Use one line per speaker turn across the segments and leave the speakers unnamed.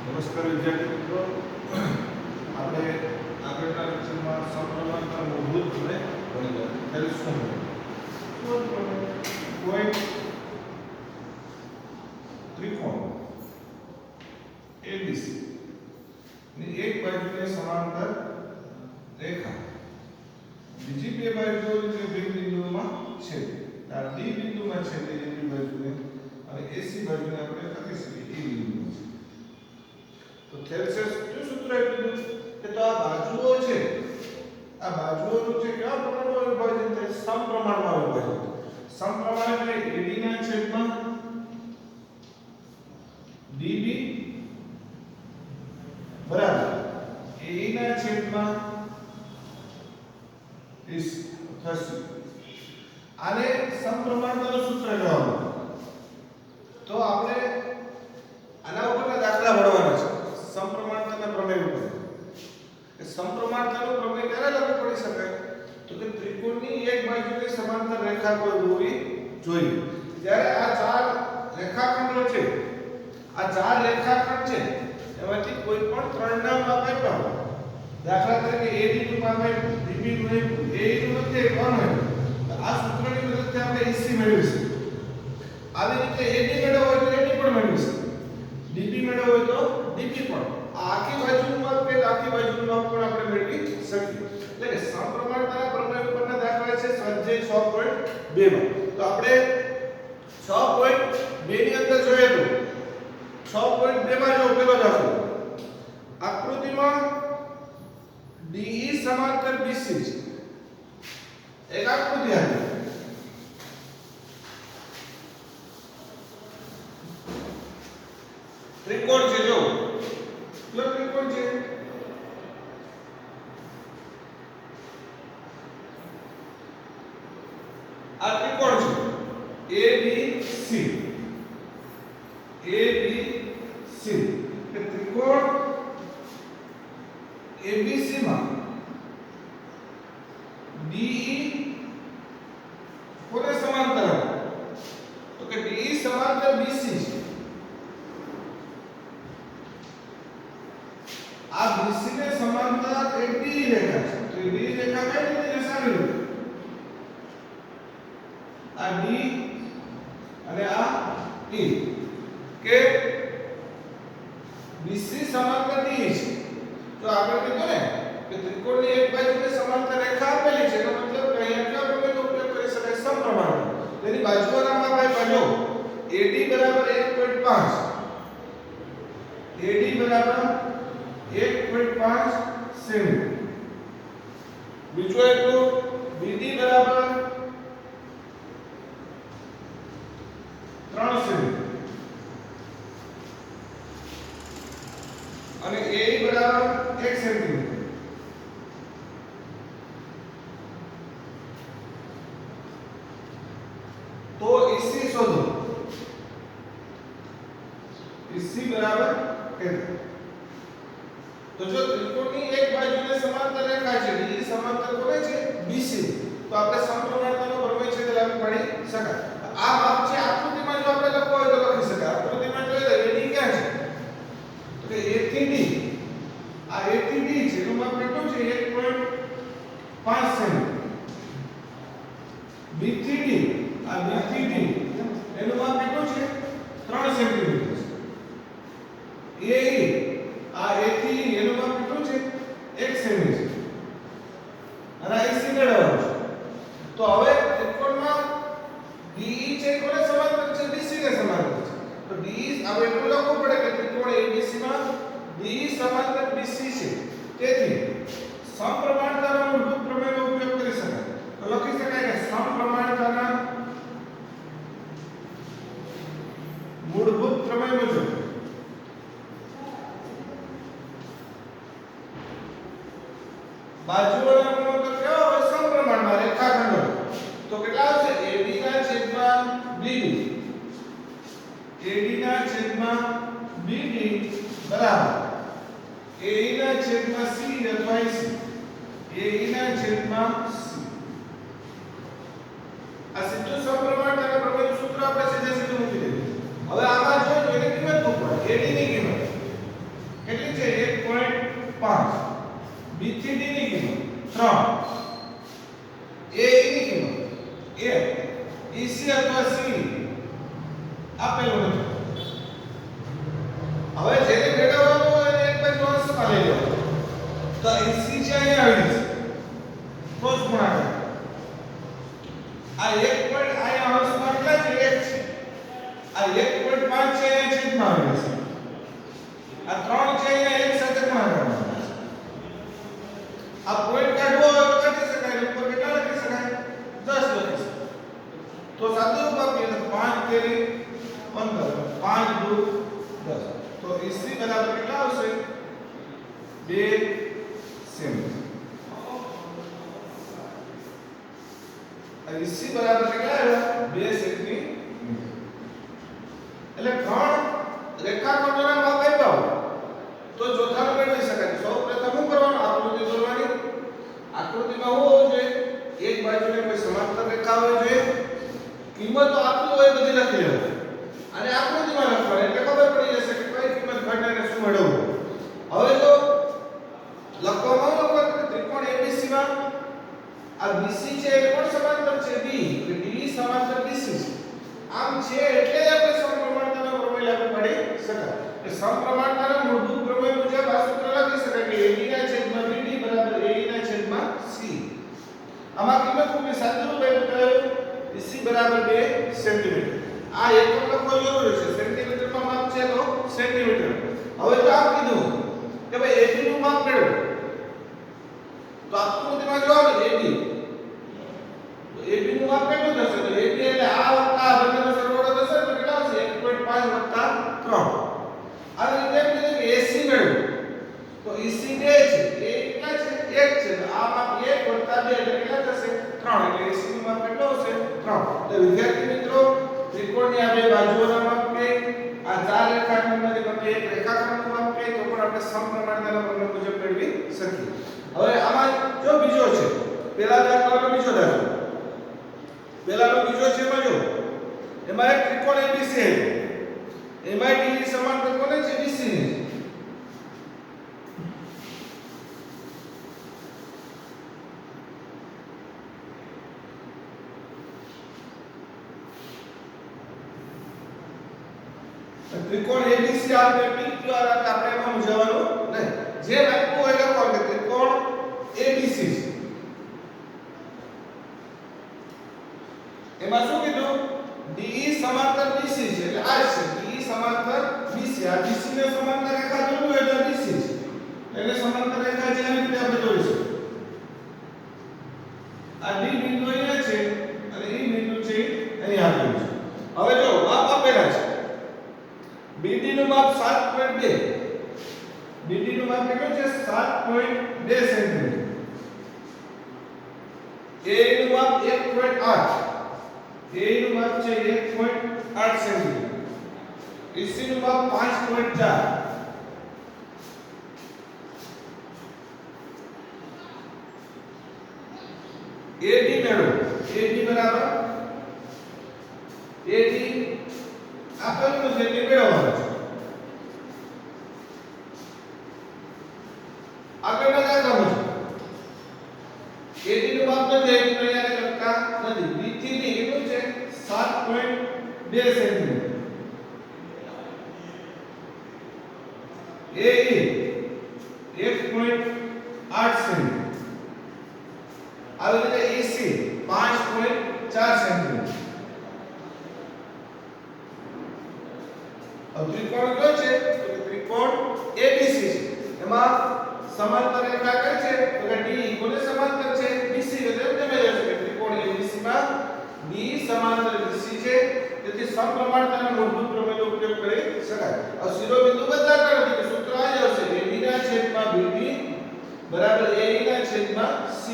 નમસ્કાર વિદ્યાર્થી મિત્રો, આપણે આગળના લેક્ચરમાં સમપ્રમાણતા મૂળભૂત પ્રમેય ભણી ગયા. ત્યારે શું કોઈ ત્રિકોણ ABC ની એક બાજુને સમાંતર રેખા બીજી બે બાજુઓ જે બે બિંદુઓમાં છેદે, આ D બિંદુમાં છેદે એની બાજુને અને AC બાજુને આપણે લખી શકીએ E બિંદુ. તો થેલ્સિયસ શું સૂત્ર આપ્યું કે તો આ બાજુઓ છે, આ બાજુઓનું છે કેવા પ્રમાણમાં વિભાજન થાય? સમપ્રમાણમાં વિભાજન. સમપ્રમાણ એટલે AD ના છેદમાં DB બરાબર AE ના છેદમાં AC થશે. આને સમપ્રમાણતાનું સૂત્ર કહેવામાં આવે. તો આપણે આના ઉપરના દાખલા ભણવાના છે સમપ્રમાણતાના પ્રમેય ઉપર. એ સમપ્રમાણતાનો પ્રમેય ક્યારે લાગુ પડી શકાય? તો કે ત્રિકોણની એક બાજુની સમાંતર રેખા કોઈ હોવી જોઈએ. જ્યારે આ ચાર રેખાખંડો છે, આ ચાર રેખાખંડ છે એમાંથી કોઈ પણ ત્રણના માપ આપ્યા હોય, દાખલા તરીકે AD નું માપ આપ્યું, DB નું આપ્યું, AE નું નથી આપ્યું, તો આ સૂત્રની મદદથી આપણે AC મેળવીશું. આવી રીતે AD મેળવવો હોય તો AD પણ મેળવીશું, DB મેળવવો હોય તો DB પણ. આ આખી બાજુનું માપ કે આખી બાજુનું માપ પણ આપણે મેળવી શકીએ. એટલે કે સમપ્રમાણતાના પ્રમેય ઉપરના દાખલા છે સ્વાધ્યાય 6.2 માં. તો આપણે 6.2 ની અંદર જોઈએ તો 6.2 માં જો પેલો દાખલો આકૃતિમાં DE સમાંતર BC છે. એક આકૃતિ આપી ત્રિકોણ છે, જો કયો ત્રિકોણ છે? આ ત્રિકોણ છે ABC. ABC કે ત્રિકોણ ABC માં DE કોને સમાંતર આવે? તો કે DE સમાંતર BC છે. આ BC ને સમાંતર એક D રેખા છે. તો એ D રેખા કઈ રીતે દર્શાવી? આ D અને આ E કે BC સમાંતર D છે. તો આપણે કીધું ને કે ત્રિકોણની એક બાજુને સમાંતર રેખા આપેલી છે, એનો મતલબ કે અહીંયા કયો પ્રમેયનો ઉપયોગ કરી શકાય? સમપ્રમાણ. તેની બાજુઓના માપ આપ્યા જો AD બરાબર 1.5, AD બરાબર 1.5 સેમી, બીજું એટલું BD બરાબર 3 સેમી અને AE બરાબર 1 સેન્ટીમીટર. તો EC શોધો. EC બરાબર કેટલું? તો જો ત્રિકોણની એક બાજુને સમાંતર રેખા છે, DE સમાંતર કોને છે? BC. તો આપણે સમપ્રમાણતાનો પ્રમેય છે તે લાગુ પાડી શકાય. આ માપ છે આકૃતિમાં જો આપણે લખવું હોય તો લખી શકાય. આકૃતિમાં જોઈએ તો AD ક્યાં છે? તો કે A થી D. આ A થી D છે એનું માપ કેટલું છે? 1.5 સેમી. B થી D, આ B થી D એનું માપ કેટલું છે? 3 સેન્ટીમીટર છે. AE, આ A થી E એનું માપ કેટલું છે? 1 સેમી છે. અને આ EC મેળવવાનું છે. તો હવે ત્રિકોણમાં DE છે કોને સમાંતર છે? BC ને સમાંતર છે. તો DE હવે એટલું લખવું પડે કે ત્રિકોણ ABC માં DE સમાંતર BC છે. તેથી સમપ્રમાણતાના મૂળભૂત પ્રમેયનો ઉપયોગ કરી શકાય. તો લખી શકાય કે સમપ્રમાણતાના મૂળભૂત પ્રમેય મુજબ બાજુઓના ગુણોત્તર કેવા હોય? સમપ્રમાણમાં રેખાખંડો. તો કેટલા આવશે? AB ના છેદમાં BD, AD ના છેદમાં BD બરાબર AE ના છેદમાં C અથવા AC, AE ના છેદમાં C. આ સીધું સમપ્રમાણતાના પ્રમેયનું સૂત્ર આપણે સીધે સીધું મૂકી દઈએ. હવે આમાં જો એની કિંમત મૂકવાની, AD ની કિંમત હવે જેને મેળવવાનું હોય એને એક બાજુ અંશમાં લઈ લેવાનું. તો 80 છે અહીંયા આવી જશે ક્રોસ ગુણાકાર. આ 1 પોઈન્ટ અહીંયા અંશમાં કેટલા છે 1 છે. આ 1.5 છે અહીંયા છેદમાં આવી જશે. આ 3 છે અહીંયા એક સાથે ગુણાકાર. આ પોઈન્ટ કાઢવો હોય તો કાઢી શકાય. ઉપર કેટલા લખી શકાય 10 લખી શકાય. તો સાદું રૂપ આપીએ તો 5 તેરી 15 5 દુ 10. તો AC બરાબર કેટલા આવશે 2 સેમી. AC બરાબર કેટલા આવ્યા 2 સેમી. એટલે ત્રણ રેખાખંડોના માપ આપ્યા હોય તો ચોથાનું મેળવી શકાય. સૌપ્રથમ શું કરવાનું આકૃતિ દોરવાની. આકૃતિમાં શું હોવું જોઈએ એક બાજુને કોઈ સમાંતર રેખા હોવી જોઈએ. કિંમતો આપવી હોય બધી લખી લેવાની અને આકૃતિમાં લખવાની એટલે ખબર પડી જશે કે કઈ કિંમત ઘટાડીને શું મેળવવું. હવે જો લખવામાં આવે તો ત્રિકોણ ABC માં આ BC છે એ કોણ સમાંતર છે D એટલે D સમાંતર BC છે. આમ છે એટલે જ આપણે સમપ્રમાણતાનો પ્રમેય લાગુ પાડી શકાય. એ સમપ્રમાણતાના મૂળભૂત પ્રમેય મુજબ આ સૂત્ર લખી શકાય કે AB ના છેદમાં BD બરાબર AE ના છેદમાં C. આમાં કિંમત મૂકવી સાદું રૂપ એવું કરાયું BC બરાબર 2 સેન્ટીમીટર. આ એકમ લખવો જરૂરી છે. સેન્ટીમીટરમાં માપ છે તો સેન્ટીમીટર. હવે તો આપ કીધું કે ભાઈ AB નું માપ મેળવો તો આકૃતિમાં જો આવે AB તો AB નું માપ કેટલું થશે તો AB એટલે આ વત્તા આ બંનેનો સરવાળો થશે તો કેટલા આવશે 1.5 વત્તા 3. આ રીતે એમ કીધું કે AC મેળવો તો AC 2 છે એ કેટલા છે 1 છે તો આ માપ 1 વત્તા 2 એટલે કેટલા થશે 3 એટલે AC નું માપ કેટલું આવશે 3. તો વિદ્યાર્થી મિત્રો ત્રિકોણની આ બે બાજુઓના માપ કે આ ચાર રેખાખંડમાંથી ગમે એક રેખાખંડનું માપ કે તો પણ આપણે સમપ્રમાણતાના પ્રમેય મુજબ મેળવી શકીએ. હવે આમાં જો બીજો છે પહેલા દાખલાનો બીજો દાખલો પહેલાનો બીજો છે એમાં જો એમાં એક ત્રિકોણ ABC છે એમાં D સમાંતર કોને છે BC ને. ત્રિકોણ ABC આપણે PQ આપણે એમાં મૂંઝાવાનું નહીં. જે આપ્યું હોય લખો કે ત્રિકોણ ABC છે. એમાં શું કીધું DE સમાંતર BC છે એટલે આ છે DE સમાંતર BC. આ BC ને સમાંતર રેખા દોરવી હોય તો BC છે એટલે સમાંતર રેખા જે આવી રીતે આપણે દોરીશું. આ D બિંદુ અહીંયા છે અને E બિંદુ છે અહીંયા આપેલું છે. હવે જો માપ આપેલા છે. BD નું માપ 7.2 BD નું માપ કેટલું છે 7.2 સેન્ટીમીટર. AE નું માપ 1.8 AE નું માપ છે 1.8 સેન્ટીમીટર. EC નું માપ 5.4 AD મેળવો. AD બરાબર AD આપેલું છે તે મેળવવાનું છે. આગળના દાખલામાં AD નું માપ નથી એટલે અહીંયા લખતા નથી. B થી D કેટલું છે 7.2 સેન્ટીમીટર. AE 1.8 centimetre. આવી રીતે EC 5.4 સેન્ટીમીટર. अब त्रिकोण कयो છે તો ત્રિકોણ ABC છે. એમાં સમાંતર રેખા કઈ છે તો કે D કોને સમાંતર છે BC એટલે તમે જોશો કે ત્રિકોણ ABC માં D સમાંતર BC છે તેથી સમપ્રમાણતાના મૂળભૂત પ્રમેયનો ઉપયોગ કરી શકાય. આ શિરોબિંદુ બદલાતા નથી કે સૂત્ર આ જ આવશે AD ના છેદમાં BD બરાબર AE ના છેદમાં C.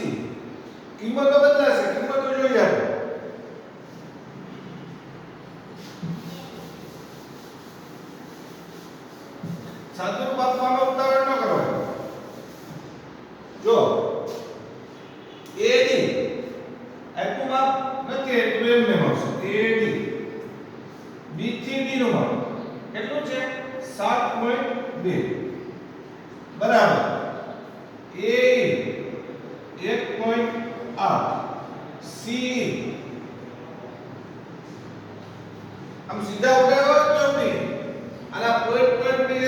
કિંમતો બદલાશે. કિંમતો જોઈએ આપણે. સાદું રૂપ આપવામાં ઉતાવળ ન કરવાની. જો AD આટલું માપ નથી એટલું એમને આવશે. AD B થી D નું માપ કેટલું છે 7.2 બરાબર AE 1.8 CE આમ સીધા ઉડાડો તો નહીં આના પોઈન્ટ પોઈન્ટ ની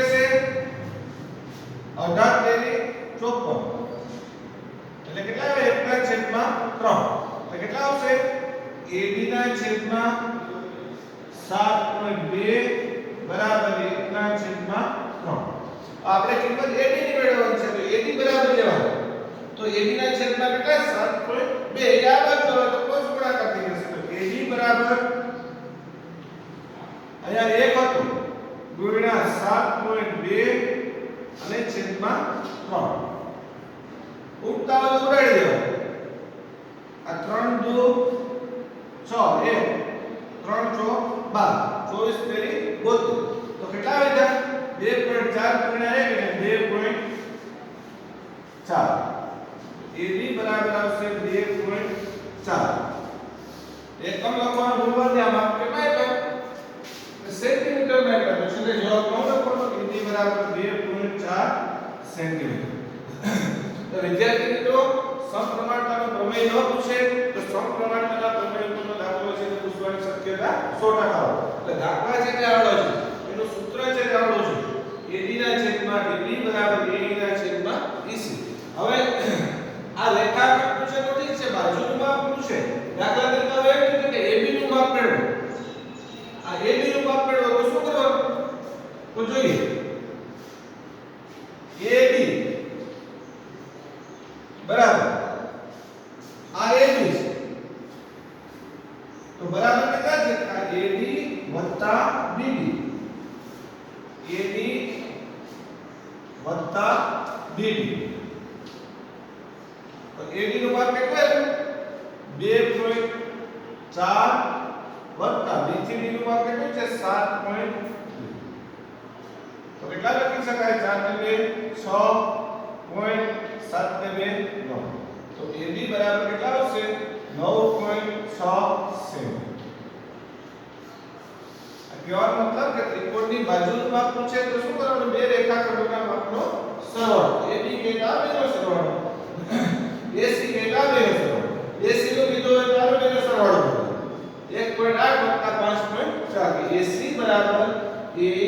આપણે કિંમત AD ની મેળવવાની છે તો AD બરાબર લેવાનું તો AD ના છેદમાં કેટલા 7.2 આ બાજુ આવે તો કોસ ગુણાકાર થઈ જશે તો AD બરાબર અહીંયા 1 હતું ગુણ્યા 7.2 અને છેદમાં 3 ઉડતા હોય તો ઉડાડી દેવાનું આ 3 2 6 1 3 4 12 24 તેરી 72 તો કેટલા આવ્યા 2.4 ગુણ્યા 1 એટલે 2.4 AD બરાબર આવશે 2.4 એકમ લખવાનું ભૂલવા દે આમાં કેટલા આવ્યા સેન્ટીમીટર માં આવ્યા તો છેલ્લે જવાબ ન લખવાનો AD બરાબર 2.4 સેન્ટીમીટર તો વિદ્યાર્થી મિત્રો સમપ્રમાણતાનો પ્રમેય ન પૂછે તો સમપ્રમાણતાના પ્રમેય પરનો દાખલો છે તે પૂછવાની શક્યતા 100% હોય એટલે દાખલા છે તે આવડો છે એનું સૂત્ર છે તે આવડો છે AD ના છેદમાં DB બરાબર AE ના છેદમાં EC હવે આ રેખાખંડ પૂછે તો ઠીક છે બાજુનું માપ પૂછે દાખલા તરીકે હવે એમ કીધું કે AB નું માપ મેળવો આ AB નું માપ મેળવો તો શું કરવાનું તો જોઈએ AB બરાબર આ AB છે તો બરાબર કેટલા છે આ AD વત્તા BD AD વત્તા BD તો AD નું માપ કેટલું આવ્યું 2.4 વત્તા BCD નું માપ કેટલું છે 7.2 તો કેટલા લખી શકાય 4 ને 6.7 ને 2 9 તો AB બરાબર કેટલા આવશે 9.6 સેમી કહેવાનો મતલબ કે ત્રિકોણની બાજુનું માપ પૂછે તો શું કરવાનું બે રેખાખંડોના માપનો સરવાળો AB કેટલા બેનો સરવાળો AC કેટલા બેનો સરવાળો AC નો કીધો હોય તો આનો બેનો સરવાળો 1.8 5.4 AC બરાબર AE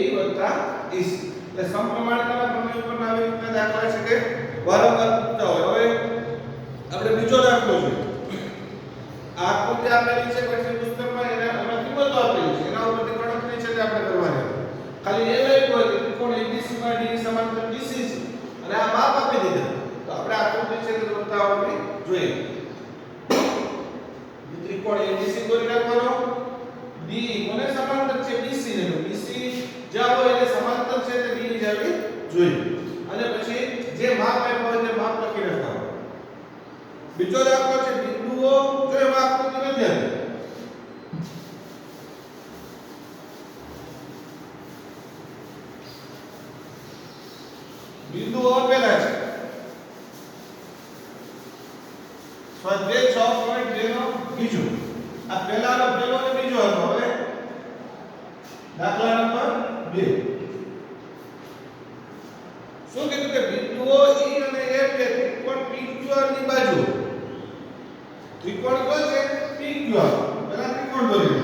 EC એટલે સમપ્રમાણતાના પ્રમેય ઉપરના આવી રીતના દાખલા છે કે વારંવાર પૂછતા હોય હવે આપણે બીજો દાખલો જોઈએ આ આકૃતિ આપેલી છે પછી પુસ્તકમાં એના કિંમતો આપેલી છે એના ઉપરથી ગણતરી છે તે આપણે કરવાની ખાલી એ લઈ કોઈ ત્રિકોણ ABC માં DE સમાંતર BC છે અને આ માપ આપી દીધા તો આપણે આકૃતિ છે તે દોરતા આવડવી જોઈએ ત્રિકોણ ABC દોરી નાખવાનો DE કોને સમાંતર છે BC ને BC જ્યાં હોય એને સમાંતર છે તે DE જાવી જોઈએ અને પછી જે માપ આપ્યો હોય તે માપ લખી નાખવાનું બીજો દાખલો છે બિંદુઓ જો એમાં આકૃતિ નથી આપી બિંદુઓ આપેલા છે સ્વાધ્યાય 6.2 નો બીજો આ પહેલાનો પહેલો અને બીજો હતો હવે દાખલા નંબર 2 શું કીધું કે બિંદુઓ E અને F એ ત્રિકોણ PQR ની બાજુ ત્રિકોણ કયો છે PQR પહેલા ત્રિકોણ દોરી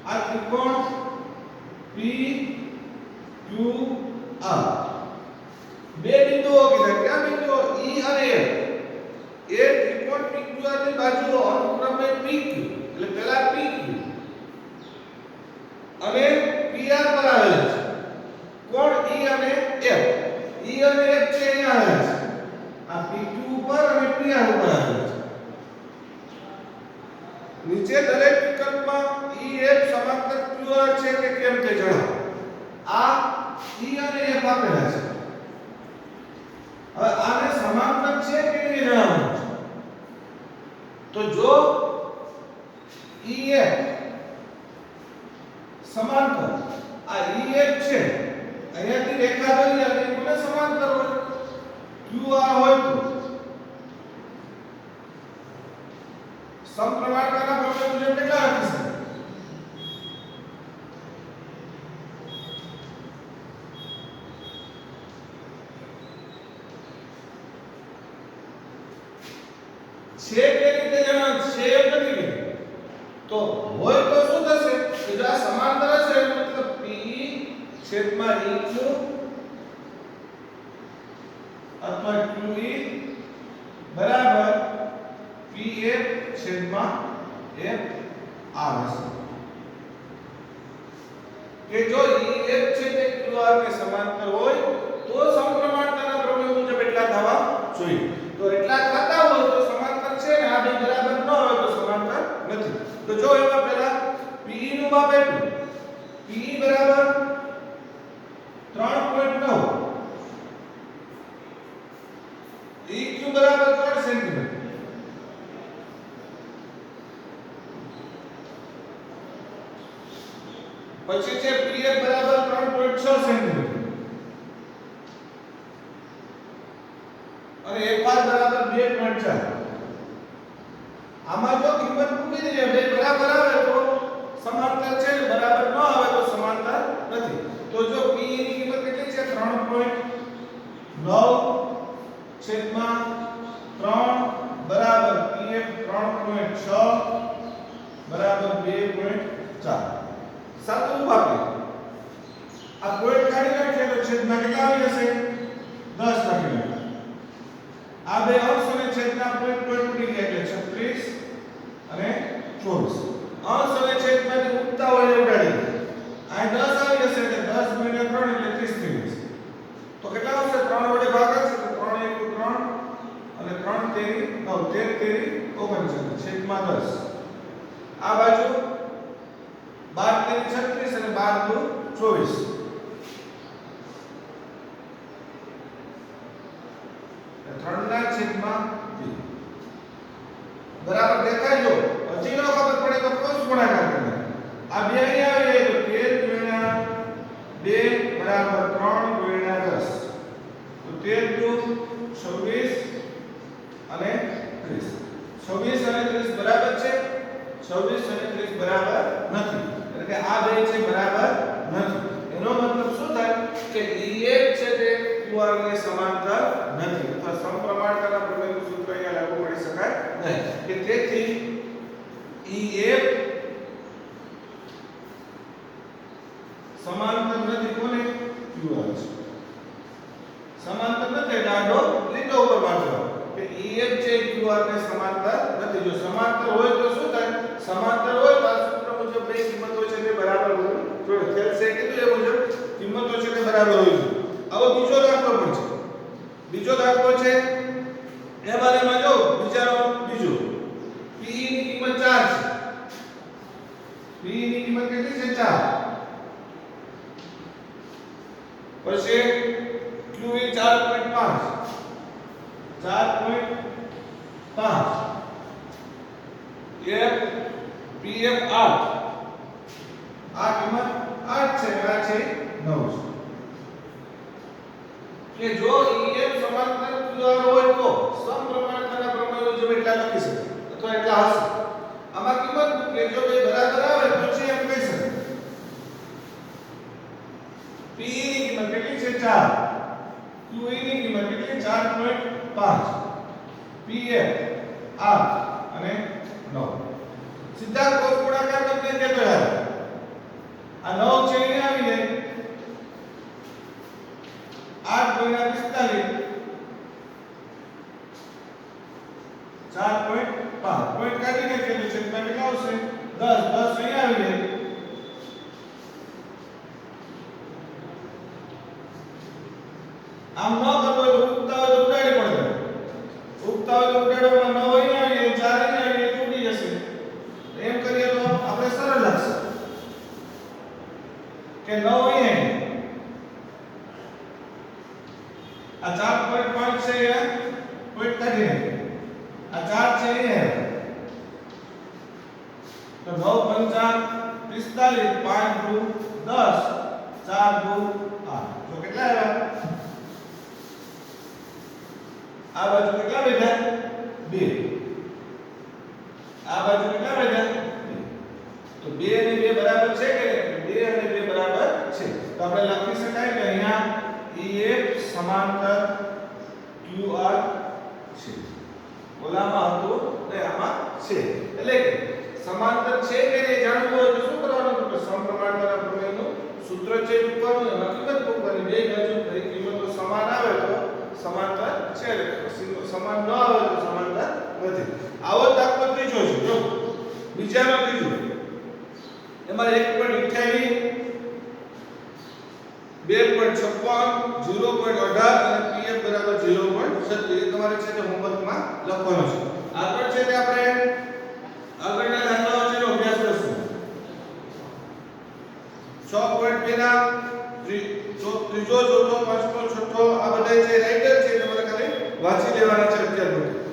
આ ત્રિકોણ PQR બે બિંદુઓ કીધા કયા બિંદુઓ E અને F એ ત્રિકોણ PQR ની બાજુઓ અનુક્રમે PQ એટલે પહેલા PQ અને PR પર આવેલા છે કોણ E અને F E અને F છે અહીંયા આવેલા છે આ PQ ઉપર અને PR ઉપર આવેલા છે નીચે દરેક વિકલ્પમાં EF સમાંતર QR છે કે કેમ તે જણાવો આ E અને F આપેલા છે હવે આને સમાંતર છે કે નહીં જણાવવાનું છે તો જો EF સમાંતર આ EF છે અહીંયાથી રેખા દોરી અને કોને સમાંતર હોય QR હોય તો સમપ્રમાણતાના પ્રમેય મુજબ કેટલા લખી શકાય છે કે રીતે જણાવ છે એમ નથી કે તો હોય તો શું થશે કે જો આ સમાંતર હશે મતલબ PE છેદમાં EQ અથવા QE બરાબર PF છેદમાં FR હશે કે જો EF છે તે QR ને સમાંતર હોય તો સમપ્રમાણતાના પ્રમેય મુજબ એટલા થવા જોઈએ. તો એટલા થતા હોય તો સમાંતર છે ને આ બે બરાબર ન હોય તો સમાંતર નથી. તો જો એમાં પહેલા PE નું માપ આપ્યું. PE બરાબર 3.9, EQ બરાબર 3 સેન્ટીમીટર. પછી છે PF બરાબર 3.6 સેન્ટીમીટર અને FR બરાબર 2.4. આમાં જો કિંમત મૂકી દઈએ બે બરાબર આવે તો સમાંતર છે, બરાબર ન આવે તો સમાંતર નથી. તો જો PE ની કિંમત કેટલી છે 3.9 છેદમાં 3 બરાબર PF 3.6 બરાબર 2.4. સાતમું ભાગ આ પોઈન્ટ કાઢી નાખીએ તો છેદમાં કેટલા આવી જશે 10 નાખી નાખીએ. આ બે અંશ અને છેદના પોઈન્ટ ઉડી ગયા એટલે 36 અને 24. અંશ અને છેદમાંથી ઉડતા હોય ઉડાડી આ 10 આવી જશે એટલે 10 ગુણ્યા 3 એટલે 30 થઈ જશે. તો કેટલા આવશે 3 વડે ભાગાશે તો 3 * 3 અને 3 તેરી 9 13 તેરી 39 છેદમાં 10. આ બાજુ 12 તેરી 36 અને 12 દુ 24. ત્રણના છેદમાં 2 બરાબર દેખાય. જો હજી ન ખબર પડે તો કૌંસ ગુણાકાર કરવાનો. આ બે અહીં આવી જાય તો 13 ગુણ્યા 2 બરાબર 3 ગુણ્યા 10. તો 13 દુ 26 અને 30. 26 અને 30 બરાબર છે, 26 અને 30 બરાબર નથી. એટલે કે આ બે છે બરાબર નથી. એનો મતલબ શું થાય કે EF છે તે QR ને સમાંતર નથી અથવા સમપ્રમાણતાના પ્રમેયનું સૂત્ર અહીંયા લાગુ કરી શકાય નહીં. કે તેથી EF સમાંતર નથી કોને QR છે. સમાંતર નથી ડાડો લીટો ઉપર વાંચો કે EF છે QR ને સમાંતર નથી. જો સમાંતર હોય તો શું થાય? સમાંતર હોય તો આ સૂત્ર મુજબ બે કિંમતો છે તે બરાબર હોય જોઈએ. ખેલ છે કીધું એ મુજબ કિંમતો છે તે બરાબર હોય જોઈએ. આવો બીજો દાખલો પણ છે. બીજો દાખલો છે એમાં જો બીજો PE ની કિંમત 4 છે. PE ની કિંમત કેટલી છે 4. પછી QE 4.5 PF 8. આ કિંમત 8 છે, આ છે 9 છે. કે જો EF સમાંતર QR હોય તો સમપ્રમાણતાના પ્રમેય મુજબ એટલા લખી શકાય અથવા એટલા હશે. આમાં કિંમત કે જો બે બરાબર આવે તો છે એમ કહી શકાય. PE ની કિંમત કેટલી છે 4, QE ની કિંમત કેટલી 4.5, PF 8 અને 9. સીધા ક્રોસ ગુણાકાર કરીને કેતો યાર આ 9 છે અહીં આવી જાય 8 ગુણ્યા 45 4.5 પોઈન્ટ કાઢી નાખીએ તો છેદમાં કેટલા આવશે 10 10 અહીં આવી જાય. આમ ન કરવો હોય તો ઉગતા હોય તો ઉડાડી પડે. ઉગતા હોય તો ઉડાડવામાં 9 અહીં આવી જાય 4 અહીં આવી જાય ઉડી જશે. એમ કરીએ તો આપણે સરળ લાગશે કે 9 અહીં આ 4.5 છે એ પોઈન્ટ કાઢી નાખીએ. આ 4 છે એ તો 9 × 5 45 5 દુ 10 4 દુ 8. તો કેટલા આવ્યા? આ બાજુ કેટલા બેઠા 2. આ બાજુ કેટલા બેઠા 2. તો 2 અને 2 બરાબર છે કે 2 અને 2 બરાબર છે. તો આપણે લખી શકાય કે અહીંયા EF સમાંતર QR છે. ઓલામાં હતું ને આમાં છે. એટલે કે સમાંતર છે કે નહીં જાણવું હોય તો શું કરવાનું? તો સમપ્રમાણતાના પ્રમેયનું સૂત્ર છે મૂકવાનું અને કિંમત મૂકવાની. બે બાજુ કિંમતો સમાન આવે તો સમાંતર છે, સમાન ન આવે તો સમાંતર નથી. આવો દાખલો ત્રીજો છે. જો બીજામાં ત્રીજો એમાં 1.28 2.56 0.18 અને pf બરાબર 0.36 એ તમારે છે તે હોમવર્કમાં લખવાનું છે. આગળ છે તે આપણે આગળના દાખલાઓ છે એનો અભ્યાસ કરશું. 6.2 ના ત્રીજો ચોથો પાંચમો છઠ્ઠો આ બધા છે રાઈટર છે તમારે ખાલી વાંચી લેવાના છે અત્યાર સુધી.